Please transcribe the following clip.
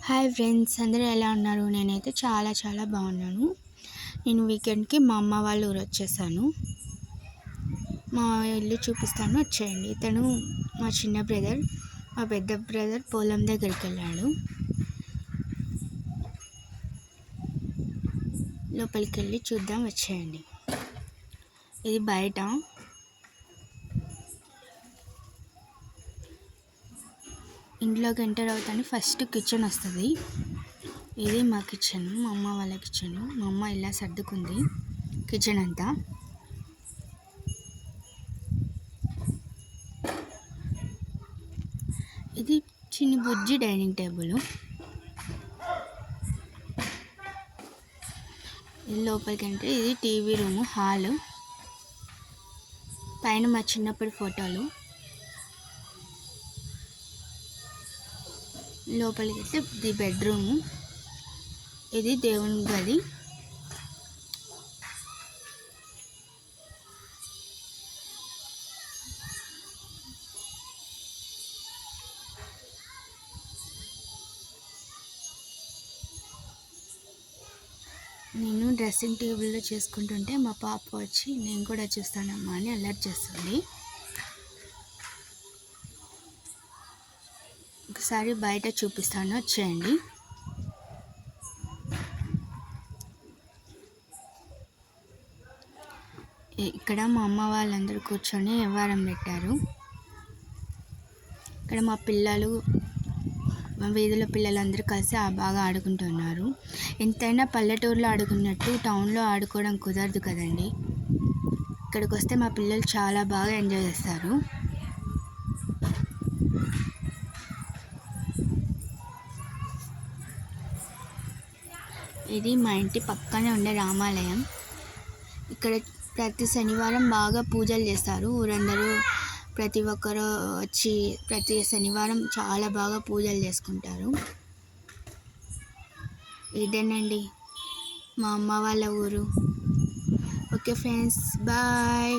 Hi friends, అందరూ ఎలా ఉన్నారు? నేనైతే చాలా బాగున్నాను. నేను వీకెండ్కి మా అమ్మ వాళ్ళ ఊరు వచ్చేసాను. మా ఇల్లు చూపిస్తాను, వచ్చేయండి. ఇతను మా చిన్న బ్రదర్. మా పెద్ద బ్రదర్ పొలం దగ్గరికి వెళ్ళాడు. లోపలికి వెళ్ళి చూద్దాం, వచ్చేయండి. ఇది బయట. ఇంట్లోకి ఎంటర్ అవుతాను, ఫస్ట్ కిచెన్ వస్తుంది. ఇది మా కిచెన్, మా అమ్మ వాళ్ళ కిచెన్. మా అమ్మ ఇలా సర్దుకుంది కిచెన్ అంతా. ఇది చిన్న బుజ్జి డైనింగ్ టేబుల్. ఇది లోపలికి ఎంట్రీ. ఇది టీవీ రూము, హాలు. పైన మా చిన్నప్పటి ఫోటోలు. లోపలికి వెళ్తే ఇది బెడ్రూము. ఇది దేవుని గది. నేను డ్రెస్సింగ్ టేబుల్లో చేసుకుంటుంటే మా పాప వచ్చి నేను కూడా చూస్తానమ్మా అని అలర్ట్ చేస్తుంది. ఒకసారి బయట చూపిస్తాను, వచ్చేయండి. ఇక్కడ మా అమ్మ వాళ్ళందరూ కూర్చొని వ్యవహారం పెట్టారు. ఇక్కడ మా పిల్లలు, మా వీధిలో పిల్లలందరూ కలిసి బాగా ఆడుకుంటున్నారు. ఎంతైనా పల్లెటూరులో ఆడుకున్నట్టు టౌన్లో ఆడుకోవడం కుదరదు కదండి. ఇక్కడికి వస్తే మా పిల్లలు చాలా బాగా ఎంజాయ్ చేస్తారు. ఇది మా ఇంటి పక్కనే ఉండే రామాలయం. ఇక్కడ ప్రతి శనివారం బాగా పూజలు చేస్తారు. ఊరందరూ ప్రతి ఒక్కరు వచ్చి ప్రతి శనివారం చాలా బాగా పూజలు చేసుకుంటారు. ఇదేనండి మా అమ్మ వాళ్ళ ఊరు. Okay friends, bye.